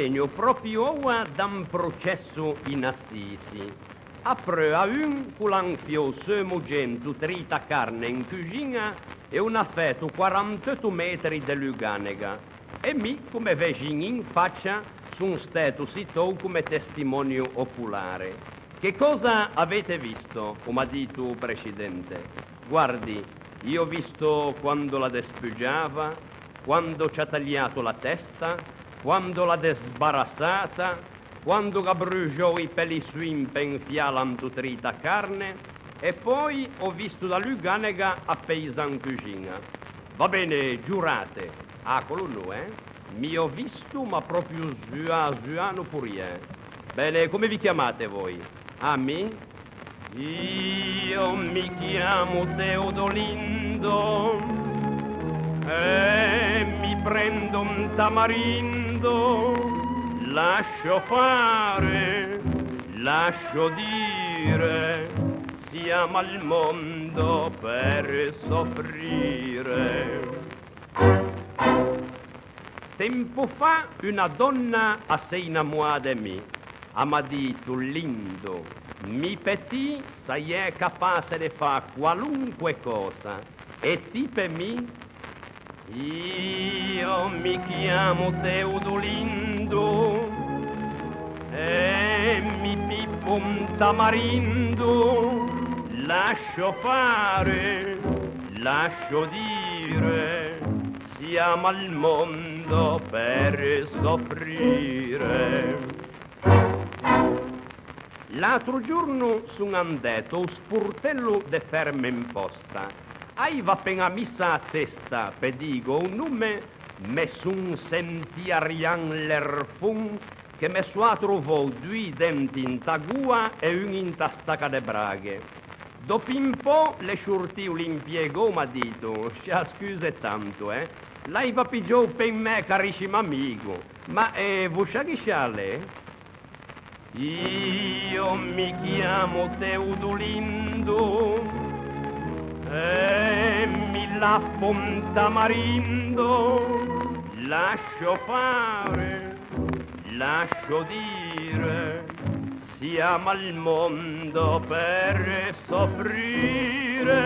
vengo proprio ora da un processo in assisi. Après a un culanfio semugento trita carne in cucina e un affetto 48 metri di Luganega. E mi, come vicino in faccia, sono stato citato come testimonio oculare. Che cosa avete visto, come ha detto il Presidente? Guardi, io ho visto quando la despeggiava, quando ci ha tagliato la testa, quando l'ha desbarazzata, quando ha bruciato i peli suoi per infialando trita carne, e poi ho visto la Luganega appesa in cucina. Va bene, giurate. Ah, quello no, Mi ho visto, ma proprio zuano pure. Bene, come vi chiamate voi? A me? Io mi chiamo Teodolindo e mi prendo un tamarindo. Lascio fare, lascio dire, siamo al mondo per soffrire. Tempo fa una donna assai innamorata di me m'ha detto lindo, mi petit sei è capace di fare qualunque cosa e ti per me. Io mi chiamo Teodolindo e mi pippo un tamarindo, lascio fare, lascio dire, siamo al mondo per soffrire. L'altro giorno sono andato al sportello de ferma imposta. Aveva appena messa a testa, per dico un nome, me son senti a rian l'erfun che me sua trovò due denti in tagua e un in tastacca de braghe. Dopo un po' le sciortì l'impiego, m'ha detto, scuse tanto, Lei va pigiò per me, carissimo amico, ma vuoi sciare? Io mi chiamo Teodolindo e mi laffo un tamarindo, lascio fare, lascio dire, siamo al mondo per soffrire.